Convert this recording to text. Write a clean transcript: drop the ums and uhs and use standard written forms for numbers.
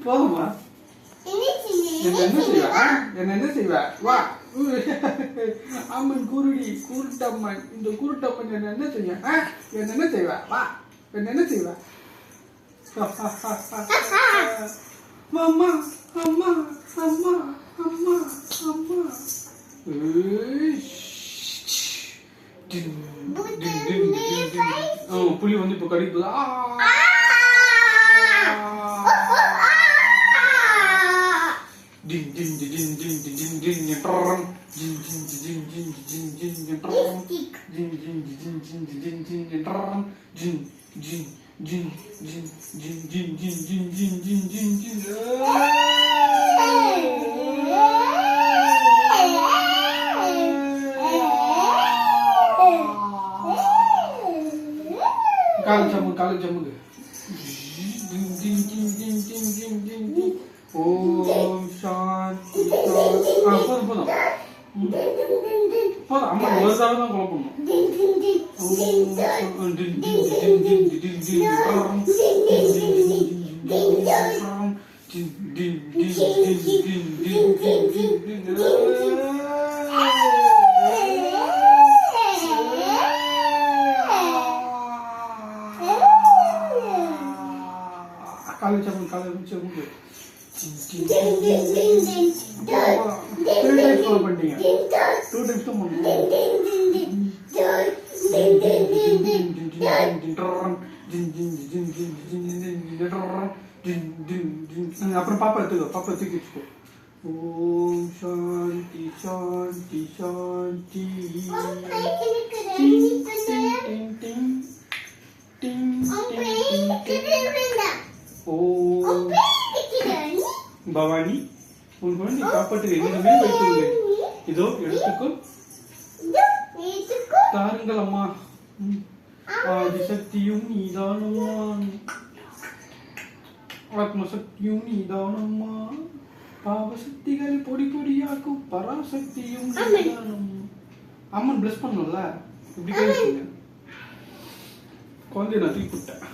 போதுமா? என்ன செய்வ? வா. அம்மன் குருடி குருட்டம்மன். இந்த குருட்டம்மன் என்ன செய்ய? என்ன செய்வ? வா. என்ன செய்வ? அம்மா அம்மா அம்மா அம்மா அம்மா. புலி வந்து இப்ப கடிக்குது. காலு ஜம்முங்க. ஓம் சாந்தி. போதும் போதும் போதும். அம்மா ஒரு தடவை தான் குழப்பணும். காலை ஜம்முங்க காலை ஜம்முங்க. பண்ணிட்டீங்க 2 times தான் அப்புறம் பாப்பா தூக்கி வச்சுக்கோ. ஓம் சாந்தி சாந்தி சாந்தி. ஓம் பவானி உன் குழந்தை காப்பாற்று என்னிடமே வைத்துள்ளேன். இதோ எடுத்துக்கோ தாருங்கள் அம்மா. ஆதிசக்தியும் நீதானம்மா, ஆத்மசக்தியும் நீதானம்மா, பாவசக்திகளை பொடி பொடியாக்கும் பராசக்தியும் நீதானம்மா. அம்மன் பிளஸ் பண்ணல இப்படி குழந்தைய நான் தூக்கி விட்டேன்.